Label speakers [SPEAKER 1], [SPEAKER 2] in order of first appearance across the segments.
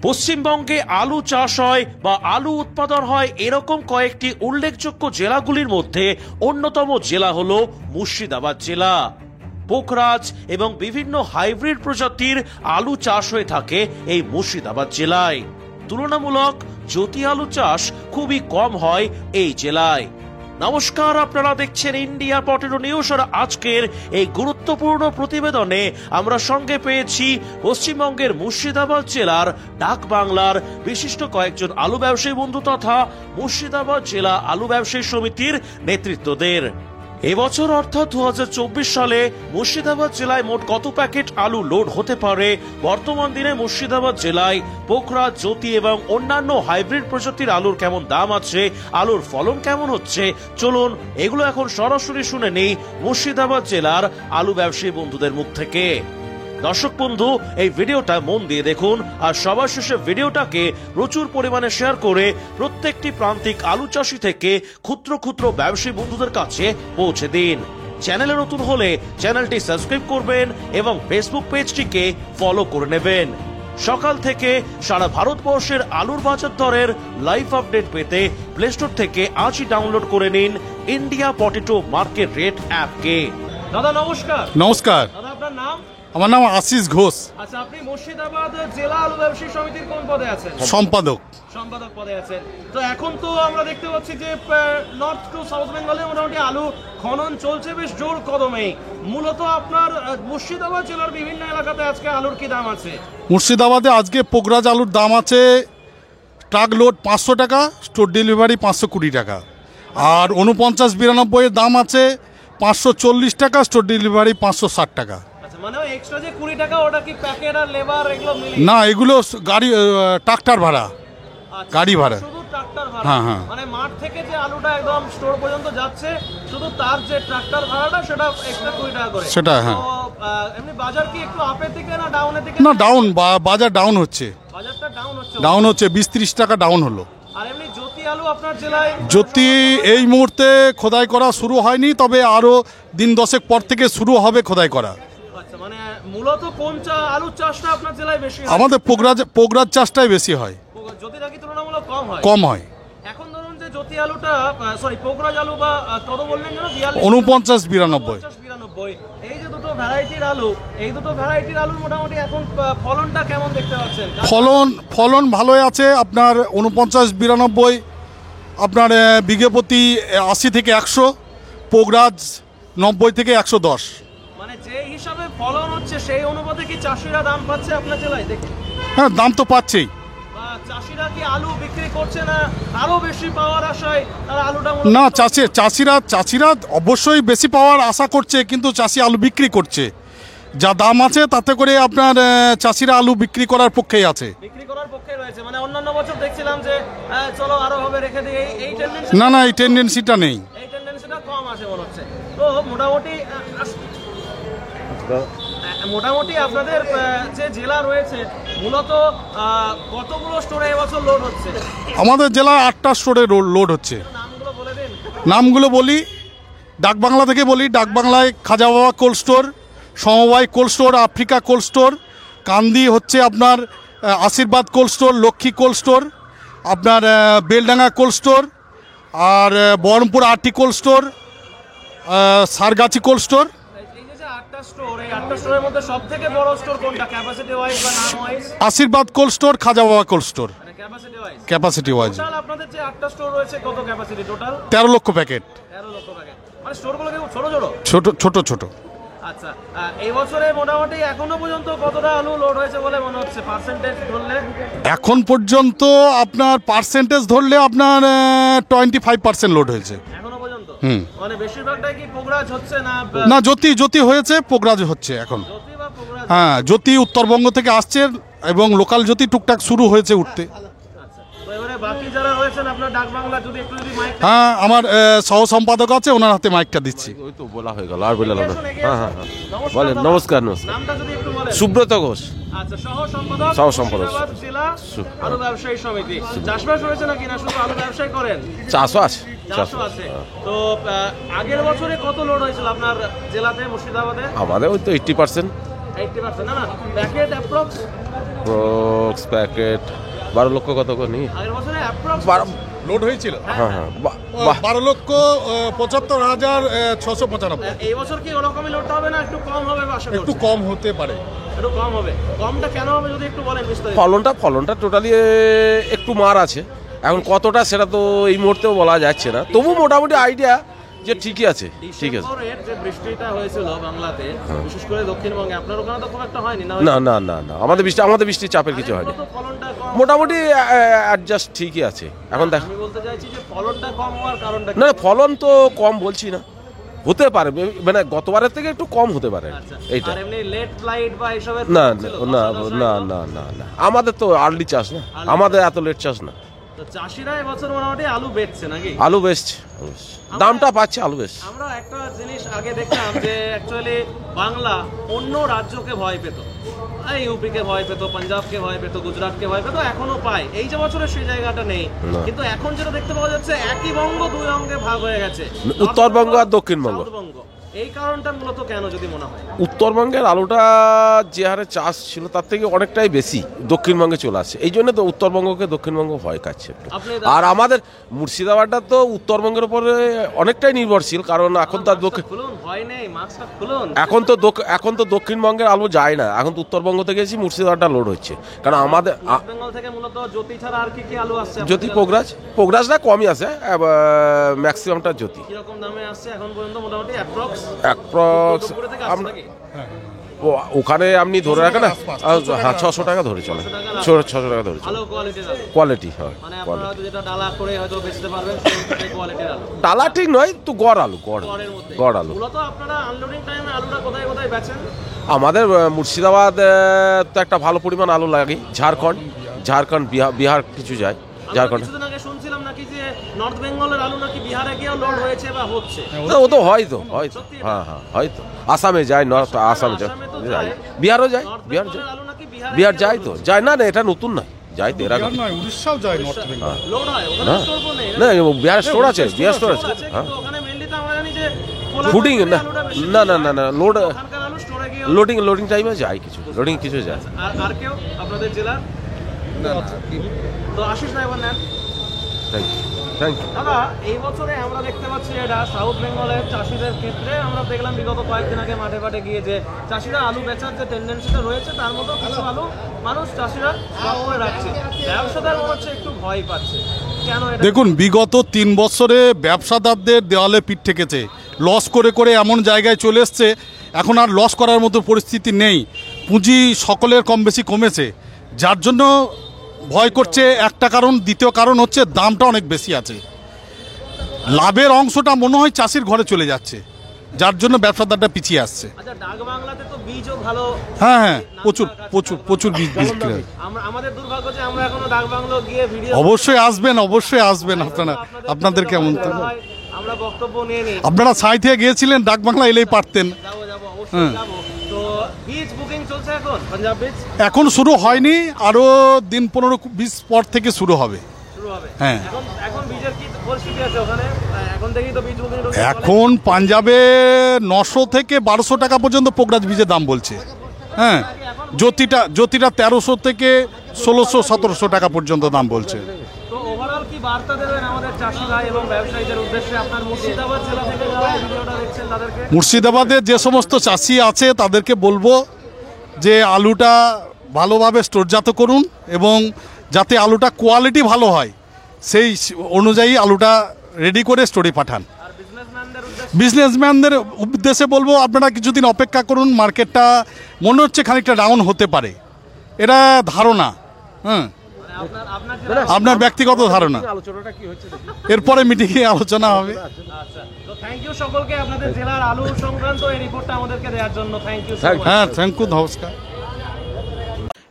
[SPEAKER 1] পশ্চিমবঙ্গে আলু চাষ হয় বা আলু উৎপাদন হয় এরকম কয়েকটি উল্লেখযোগ্য জেলাগুলির মধ্যে অন্যতম জেলা হলো মুর্শিদাবাদ জেলা। পোখরাজ এবং বিভিন্ন হাইব্রিড প্রজাতির আলু চাষ হয়ে থাকে এই মুর্শিদাবাদ জেলায়। তুলনামূলক জ্যোতি আলু চাষ খুবই কম হয় এই জেলায়। নমস্কার, আপনারা দেখছেন ইন্ডিয়া পটেটো নিউজ। আর আজকের এই গুরুত্বপূর্ণ প্রতিবেদনে আমরা সঙ্গে পেয়েছি পশ্চিমবঙ্গের মুর্শিদাবাদ জেলার ডাক বাংলার বিশিষ্ট কয়েকজন আলু ব্যবসায়ী বন্ধু তথা মুর্শিদাবাদ জেলা আলু ব্যবসায়ী সমিতির নেতৃত্বদের। এবছর অর্থাৎ 2024 সালে মুর্শিদাবাদ জেলায় মোট কত প্যাকেট আলু লোড হতে পারে, বর্তমান দিনে মুর্শিদাবাদ জেলায় পোখরাজ, জ্যোতি এবং অন্যান্য হাইব্রিড প্রজাতির আলুর কেমন দাম আছে, আলুর ফলন কেমন হচ্ছে, চলুন এগুলো এখন সরাসরি শুনে নেই মুর্শিদাবাদ জেলার আলু ব্যবসায়ী বন্ধুদের মুখ থেকে। দর্শক বন্ধু, এই ভিডিওটা মন দিয়ে দেখুন আর সবার শেষে ভিডিওটাকে প্রচুর পরিমাণে শেয়ার করে প্রত্যেকটি প্রান্তিক আলু চাষি থেকে ক্ষুদ্র ক্ষুদ্র ব্যবসায়ী বন্ধুদের কাছে পৌঁছে দিন। চ্যানেলে নতুন হলে চ্যানেলটি সাবস্ক্রাইব করবেন এবং ফেসবুক পেজটিকে ফলো করে নেবেন। সকাল থেকে সারা ভারতবর্ষের আলুর বাজার দরের লাইভ আপডেট পেতে প্লে স্টোর থেকে আজই ডাউনলোড করে নিন ইন্ডিয়া পটেটো মার্কেট রেট অ্যাপকে। দাদা নমস্কার।
[SPEAKER 2] নমস্কার।
[SPEAKER 1] দাদা আপনার নাম?
[SPEAKER 2] আমার নাম আশিস ঘোষ।
[SPEAKER 1] আচ্ছা, আপনি মুর্শিদাবাদ জেলা আলু ব্যবসায়ী সমিতির কোন পদে আছেন?
[SPEAKER 2] সম্পাদক
[SPEAKER 1] পদে আছেন। তো এখন তো আমরা দেখতে পাচ্ছি যে নর্থ টু সাউথ বেঙ্গলে মোটামুটি আলু খনন চলছে বেশ জোর কদমে। মূলত আপনার মুর্শিদাবাদ জেলার বিভিন্ন এলাকাতে আজকে আলুর কি দাম আছে?
[SPEAKER 2] মুর্শিদাবাদে আজকে পোখরাজ আলুর দাম আছে ট্রাক লোড 500 টাকা, স্টোর ডেলিভারি 520 টাকা। আর 49-92 এর দাম আছে 540 টাকা, স্টোর ডেলিভারি 560 টাকা।
[SPEAKER 1] মানে এক্সট্রা যে 20 টাকা ওটা কি প্যাকেট আর লেবার এগুলো মিলিয়ে?
[SPEAKER 2] না, এগুলো গাড়ি ট্রাক্টর ভাড়া, গাড়ি ভাড়া।
[SPEAKER 1] শুধু ট্রাক্টর ভাড়া?
[SPEAKER 2] হ্যাঁ হ্যাঁ।
[SPEAKER 1] মানে মাঠ থেকে যে আলুটা একদম স্টোর পর্যন্ত যাচ্ছে শুধু তার যে ট্রাক্টর ভাড়াটা সেটা এক্সট্রা 20 টাকা করে।
[SPEAKER 2] সেটা হ্যাঁ।
[SPEAKER 1] এমনি বাজার কি একটু আপের দিকে না ডাউনের দিকে?
[SPEAKER 2] না, ডাউন, বাজার ডাউন হচ্ছে।
[SPEAKER 1] বাজারটা
[SPEAKER 2] ডাউন হচ্ছে 20-30 টাকা ডাউন হলো।
[SPEAKER 1] আর এমনি জ্যোতি আলু আপনার জেলায়?
[SPEAKER 2] জ্যোতি এই মুহূর্তে খোদাই করা শুরু হয়নি, তবে আরো দিন 10 পর থেকে শুরু হবে খোদাই করা।
[SPEAKER 1] আচ্ছা, মানে মূলত কোন আলুর চাষটা আপনার জেলায় বেশি হয়?
[SPEAKER 2] আমাদের পোখরাজ চাষটাই বেশি হয়।
[SPEAKER 1] জ্যোতিটা কি তুলনামূলক কম হয়?
[SPEAKER 2] কম হয়।
[SPEAKER 1] এখন ধরুন যে জ্যোতি আলুটা পোখরাজ আলু বা কত বললেন যেন?
[SPEAKER 2] 49-92।
[SPEAKER 1] এই যে দুটো ভ্যারাইটির আলু, এই দুটো ভ্যারাইটির আলুর মোটামুটি এখন ফলনটা কেমন দেখতে পাচ্ছেন?
[SPEAKER 2] ফলন ভালোই আছে। আপনার 49-92 আপনার বিঘে প্রতি 80 থেকে 100, পোখরাজ 90 থেকে 110।
[SPEAKER 1] মানে যে হিসাবে ফলন হচ্ছে সেই অনুপাতে কি চাষিরা দাম পাচ্ছে আপনার জেলায়? দেখে
[SPEAKER 2] হ্যাঁ, দাম তো পাচ্ছেই।
[SPEAKER 1] চাষিরা কি আলু বিক্রি করছে না আরো বেশি পাওয়ার আশায় তারা আলুটা?
[SPEAKER 2] না, চাষিরা অবশ্যই বেশি পাওয়ার আশা করছে, কিন্তু চাষি আলু বিক্রি করছে। যা দাম আছে তাতে করে আপনার চাষিরা আলু বিক্রি করার পক্ষেই আছে।
[SPEAKER 1] বিক্রি করার পক্ষে রয়েছে। মানে অন্যান্য বছর দেখছিলাম যে চলো আরো হবে রেখে দিই, এই টেন্ডেন্সি?
[SPEAKER 2] না, এই টেন্ডেন্সিটা নেই।
[SPEAKER 1] এই টেন্ডেন্সিটা কম আছে মনে হচ্ছে। তো মোটামুটি আপনাদের যে জেলা রয়েছে মূলত কতগুলো স্টোরে এবছর লোড হচ্ছে?
[SPEAKER 2] আমাদের জেলায় 8টা স্টোরে লোড হচ্ছে।
[SPEAKER 1] নামগুলো বলে দিন।
[SPEAKER 2] নামগুলো বলি, ডাকবাংলা থেকে বলি। ডাকবাংলায় খাজা বাবা কোল্ড স্টোর, সমবায় cold store, Africa cold store. Kandi হচ্ছে আপনার Ashirbad cold store, Lakshmi cold store, আপনার বেলডাঙ্গা কোল্ড স্টোর, আর Baharampur RT cold store, Sargachhi cold store. Ashirbad cold store, Khaja Baba cold store. Capacity wise
[SPEAKER 1] আপনাদের যে 8টা স্টোর রয়েছে কত ক্যাপাসিটি টোটাল?
[SPEAKER 2] 13 লক্ষ প্যাকেট।
[SPEAKER 1] 13 লক্ষ প্যাকেট। মানে স্টোরগুলো কি ছোট? আচ্ছা, এই বছরে মোটামুটি এখনো পর্যন্ত কতটা আলু লোড হয়েছে বলে মনে হচ্ছে পার্সেন্টেজ ধরলে?
[SPEAKER 2] এখন পর্যন্ত আপনার পার্সেন্টেজ ধরলে আপনার 25% লোড হয়েছে
[SPEAKER 1] এখনো পর্যন্ত। মানে বেশিরভাগটাই কি পোখরাজ হচ্ছে
[SPEAKER 2] না? জ্যোতি হয়েছে, পোখরাজ হচ্ছে এখন। হ্যাঁ, জ্যোতি উত্তরবঙ্গ থেকে আসছে এবং লোকাল জ্যোতি টুকটাক শুরু হয়েছে উঠতে। হ্যাঁ, আমার সহ সম্পাদক আছে, ওনার হাতে মাইকটা দিচ্ছি।
[SPEAKER 3] ওই তো বলা হয়ে গেল, আর বললাম না। হ্যাঁ, বলেন। নমস্কার। সুব্রত ঘোষ।
[SPEAKER 1] আচ্ছা,
[SPEAKER 3] সহ সম্পাদক
[SPEAKER 1] জেলা আলু ব্যবসায়ী সমিতি। চাষবাস হয়েছে নাকি না শুধু আলু ব্যবসায় করেন?
[SPEAKER 3] চাষও আছে।
[SPEAKER 1] তো আগের বছরে কত লোড হয়েছিল আপনার জেলাতে মুর্শিদাবাদে?
[SPEAKER 3] আমাদের ওই তো 80%।
[SPEAKER 1] 80%, না না, প্যাকেট অ্যাপ্রক্স
[SPEAKER 3] প্রক্স প্যাকেট 12 লক্ষ কত করে নি
[SPEAKER 1] আগের বছরে অ্যাপ্রক্স
[SPEAKER 2] লোড হয়েছিল
[SPEAKER 3] হ্যাঁ হ্যাঁ
[SPEAKER 2] 12,75,695।
[SPEAKER 1] এই বছর কি ওরকমই লোড হবে না একটু কম হবে আশা
[SPEAKER 2] একটু
[SPEAKER 1] করছি?
[SPEAKER 2] কম হতে পারে।
[SPEAKER 1] একটু কম হবে। কমটা কেন হবে যদি একটু বলেন বিস্তারিত?
[SPEAKER 3] ফলনটা টোটালি একটু মার আছে, এখন কতটা সেটা তো এই মুহূর্তেও বলা যাচ্ছে না, তবু মোটামুটি আইডিয়া যে ঠিকই আছে, ঠিক আছে।
[SPEAKER 1] ডিসেম্বরের যে বৃষ্টিটা হয়েছিল বাংলাতে, বিশেষ করে দক্ষিণবঙ্গে, আপনার ওখানে তো খুব একটা হয়নি না?
[SPEAKER 3] না না না না আমাদের বৃষ্টির চাপের কিছু হয়নি,
[SPEAKER 1] তো ফলনটা কম।
[SPEAKER 3] মোটামুটি অ্যাডজাস্ট ঠিকই আছে। এখন দেখ,
[SPEAKER 1] আমি বলতে চাইছি যে ফলনটা কম হওয়ার কারণটা কি?
[SPEAKER 3] না ফলন তো কম বলছি না, হতে পারে মানে গতবারের থেকে একটু কম হতে পারে
[SPEAKER 1] আচ্ছা,
[SPEAKER 3] এইটা।
[SPEAKER 1] আর এমনি লেট ফ্লাইট বা এসবের
[SPEAKER 3] না
[SPEAKER 1] ছিল?
[SPEAKER 3] না
[SPEAKER 1] ধসা
[SPEAKER 3] না
[SPEAKER 1] এগুলো?
[SPEAKER 3] না না না আমাদের তো আর্লি চাষ না, আমাদের এত লেট চাষ না।
[SPEAKER 1] তো চাষিরা এবছর মোটামুটি আলু বেচছে নাকি?
[SPEAKER 3] আলু বেচছে, দামটা পাচ্ছে, আলু বেচছে।
[SPEAKER 1] আমরা একটা জিনিস আগে দেখতাম যে অ্যাকচুয়ালি বাংলা অন্য রাজ্যকে ভয় পেত, এই ইউপিকে ভয় পেত, পাঞ্জাবকে ভয় পেত, গুজরাটকে ভয় পেত, এখনো পায়। এই যে বছরে সেই জায়গাটা নেই,
[SPEAKER 3] না।
[SPEAKER 1] কিন্তু এখন যেটা দেখতে পাওয়া যাচ্ছে একই বঙ্গ দুই অঙ্গে ভাগ হয়ে গেছে,
[SPEAKER 3] উত্তরবঙ্গ আর দক্ষিণবঙ্গ।
[SPEAKER 1] সাউথবঙ্গ। এই কারণটা মূলত কেন যদি মনে হয়?
[SPEAKER 3] উত্তরবঙ্গের আলুটা যে হারে চাষ ছিল তার থেকে অনেকটাই বেশি দক্ষিণবঙ্গে চলে আসছে, এই জন্য তো উত্তরবঙ্গকে দক্ষিণবঙ্গ ভয় খাচ্ছে একটু।
[SPEAKER 1] আপনি
[SPEAKER 3] আর আমাদের মুর্শিদাবাদটা তো উত্তরবঙ্গের উপরে অনেকটাই নির্ভরশীল, কারণ এখন তো আর দক্ষিণ
[SPEAKER 1] খুলুন, ভয় নেই, মাস্কটা খুলুন।
[SPEAKER 3] এখন তো দক্ষিণবঙ্গের আলু যায় না, এখন তো উত্তরবঙ্গ থেকে এসে মুর্শিদাবাদটা লোড হচ্ছে, কারণ আমাদের
[SPEAKER 1] ওয়েস্ট বেঙ্গল থেকে মূলত জ্যোতি ছাড়া আর কি কি আলু আসছে?
[SPEAKER 3] জ্যোতি পোগরাজটা কমই আছে, ম্যাক্সিমামটা জ্যোতি।
[SPEAKER 1] কিরকম দামে আসছে এখন পর্যন্ত মোটামুটি অ্যাপ্রক্স? দুপুরে থেকে আসছে নাকি?
[SPEAKER 3] ওখানে আপনি ধরে রাখেন না, হ্যাঁ 600 টাকা ধরে চলে, 600 টাকা ধরে চলে।
[SPEAKER 1] ভালো কোয়ালিটির আলু,
[SPEAKER 3] কোয়ালিটি হয়,
[SPEAKER 1] মানে আপনারা হয়তো যেটা ডালা করে হয়তো বেচতে পারবেন সেই কোয়ালিটির আলু।
[SPEAKER 3] ডালা ঠিক নয় তো, গড় আলু,
[SPEAKER 1] গড়ের মধ্যে।
[SPEAKER 3] গড় আলু।
[SPEAKER 1] মূলত আপনারা আনলোডিং টাইমে আলুটা কোথায় কোথায় বেচেন?
[SPEAKER 3] আমাদের মুর্শিদাবাদ তো একটা ভালো পরিমাণ আলু লাগে, ঝাড়খণ্ড বিহার কিছু যায়,
[SPEAKER 1] আমরা
[SPEAKER 3] ঝাড়খণ্ড।
[SPEAKER 1] কিছুদিন আগে শুনছিলাম নাকি যে নর্থ বেঙ্গলের আলু নাকি বিহারে গিয়েও লোড হয়েছে বা হচ্ছে।
[SPEAKER 3] না, ও তো হয়তো হ্যাঁ হয়তো আসামে যায়, নর্থ আসামে যায়,
[SPEAKER 1] তো যায়।
[SPEAKER 3] বিহারও যায়,
[SPEAKER 1] নর্থ
[SPEAKER 3] বিহার
[SPEAKER 1] বেঙ্গলের
[SPEAKER 3] যায়,
[SPEAKER 1] আলু নাকি বিহারে
[SPEAKER 3] বিহার
[SPEAKER 1] গিয়েও
[SPEAKER 3] যায় তো
[SPEAKER 1] load
[SPEAKER 3] যায়, না না এটা নতুন নয়, যায় তো এর আগে।
[SPEAKER 2] বিহার নয়, উড়িষ্যাও যায় নর্থ বেঙ্গল।
[SPEAKER 1] লোড হয় ওখানে,
[SPEAKER 3] হ্যাঁ।
[SPEAKER 1] স্টোর নেই
[SPEAKER 3] না বিহার স্টোর আছে, বিহার স্টোর আছে,
[SPEAKER 1] আছে,
[SPEAKER 3] হ্যাঁ।
[SPEAKER 1] কিন্তু ওখানে মেইনলি তো আমরা জানি যে
[SPEAKER 3] ফুডিং না
[SPEAKER 1] আলুটা বেশি
[SPEAKER 3] না না না না লোড
[SPEAKER 1] ওখানকার আলু স্টোরে গিয়ে।
[SPEAKER 3] লোডিং টাইমে যায়, কিছু যায়।
[SPEAKER 1] আর কেউ আপনাদের জেলার? তো আশিস ড্রাইভার নেন।
[SPEAKER 3] Thank you.
[SPEAKER 1] দাদা, এই বছরে আমরা দেখতে পাচ্ছি এটা সাউথ বেঙ্গলের চাষিদের ক্ষেত্রে আমরা দেখলাম বিগত কয়েকদিন আগে মাঠে ঘাটে গিয়ে যে চাষিরা আলু বেচার যে টেন্ডেন্সিটা রয়েছে তার মতো কিছু আলু চাষিরা স্টক করে রাখছে, ব্যবসাদার মনে হচ্ছে একটু ভয় পাচ্ছে। কেন এটা?
[SPEAKER 2] দেখুন, বিগত 3 বছরে ব্যবসাদারদের দেওয়ালে পিঠ ঠেকেছে, লস করে করে এমন জায়গায় চলে এসছে, এখন আর লস করার মতো পরিস্থিতি নেই, পুঁজি সকলের কম বেশি কমেছে, যার জন্য ভয় করছে। একটা কারণ, দ্বিতীয় কারণ হচ্ছে দামটা অনেক বেশি আছে, লাভের অংশটা মনে হয় চাষির ঘরে চলে যাচ্ছে, যার জন্য ব্যবসাদারটা পিছিয়ে আসছে।
[SPEAKER 1] আচ্ছা, ডাক বাংলাতে তো বীজও ভালো।
[SPEAKER 2] হ্যাঁ, প্রচুর বীজ বিক্রি হয়।
[SPEAKER 1] আমাদের দুর্ভাগ্য যে আমরা এখনো ডাক বাংলো গিয়ে ভিডিও।
[SPEAKER 2] অবশ্যই আসবেন আপনাদেরকে আমন্ত্রণ।
[SPEAKER 1] আমরা বক্তব্য নিয়ে নিই।
[SPEAKER 2] আপনারা ছাই থেকে গিয়েছিলেন, ডাক বাংলা এলেই পারতেন।
[SPEAKER 1] যাবো অবশ্যই যাবো। তো বীজ বুকিং চলছে এখন পাঞ্জাব বীজ?
[SPEAKER 2] এখন শুরু হয়নি, আরো দিন 15-20 পর থেকে শুরু হবে। হ্যাঁ,
[SPEAKER 1] এখন বীজের কি পরিস্থিতি আছে ওখানে? এখন থেকেই তো বীজ বুকিং।
[SPEAKER 2] এখন পাঞ্জাবে 900 থেকে 1200 টাকা পর্যন্ত পোগরাজ বীজের দাম বলছে। হ্যাঁ, জ্যোতিটা 1300 থেকে 1600-1700 টাকা পর্যন্ত দাম বলছে।
[SPEAKER 1] তো ওভারঅল কি বার্তা দেবেন আমাদের চাষিরা এবং ব্যবসায়ীদের উদ্দেশ্যে? আপনার মুর্শিদাবাদ জেলা থেকে যারা এই ভিডিওটা দেখছেন তাদেরকে?
[SPEAKER 2] মুর্শিদাবাদের যে সমস্ত চাষি আছে তাদেরকে বলবো যে আলুটা ভালোভাবে স্টোরজাত করুন এবং যাতে আলুটা কোয়ালিটি ভালো হয় সেই অনুযায়ী আলুটা রেডি করে স্টোরে পাঠান।
[SPEAKER 1] আর
[SPEAKER 2] বিজনেসম্যানদের উদ্দেশ্যে বলবো আপনারা কিছুদিন অপেক্ষা করুন, মার্কেটটা মনে হচ্ছে খানিকটা ডাউন হতে পারে, এটা ধারণা। হ্যাঁ, আপনার ব্যক্তিগত ধারণা,
[SPEAKER 3] আলোচনাটা কি হচ্ছে
[SPEAKER 2] এরপরে মিটিংয়ে আলোচনা হবে।
[SPEAKER 1] আচ্ছা, তো থ্যাংক ইউ সকলকে আপনাদের জেলার আলু সংক্রান্ত এই রিপোর্টটা আমাদেরকে দেওয়ার জন্য। Thank you.
[SPEAKER 2] হ্যাঁ, থ্যাংক ইউ, নমস্কার।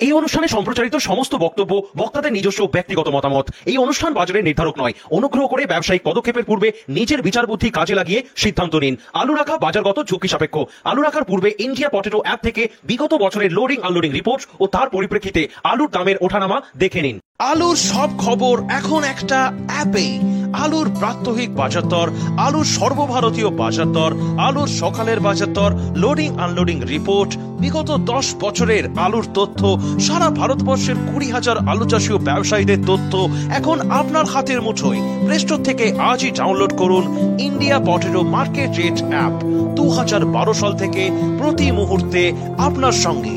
[SPEAKER 1] এই অনুষ্ঠানে সম্প্রচারিত সমস্ত বক্তব্য বক্তাদের নিজস্ব ব্যক্তিগত মতামত। এই অনুষ্ঠান বাজারের নির্ধারক নয়। অনুগ্রহ করে ব্যবসায়িক পদক্ষেপের পূর্বে নিজের বিচার বুদ্ধি কাজে লাগিয়ে সিদ্ধান্ত নিন। আলু রাখা বাজারগত ঝুঁকি সাপেক্ষ। আলু রাখার পূর্বে ইন্ডিয়া পটেটো অ্যাপ থেকে বিগত বছরের লোডিং আনলোডিং রিপোর্ট ও তার পরিপ্রেক্ষিতে আলুর দামের ওঠানামা দেখে নিন। আলুর সব খবর এখন একটা অ্যাপেই। আলুর প্রাত্যহিক বাজার দর, আলুর সর্বভারতীয় বাজার দর, আলুর সকালের বাজার দর, লোডিং আনলোডিং রিপোর্ট, বিগত 10 বছরের আলুর তথ্য, সারা ভারতবর্ষের 20,000 আলু চাষী ও ব্যবসায়ীদের তথ্য এখন আপনার হাতের মুঠোয়। প্লে স্টোর থেকে আজই ডাউনলোড করুন India potato market rate app. 2012 সাল থেকে প্রতি মুহূর্তে আপনার সঙ্গে।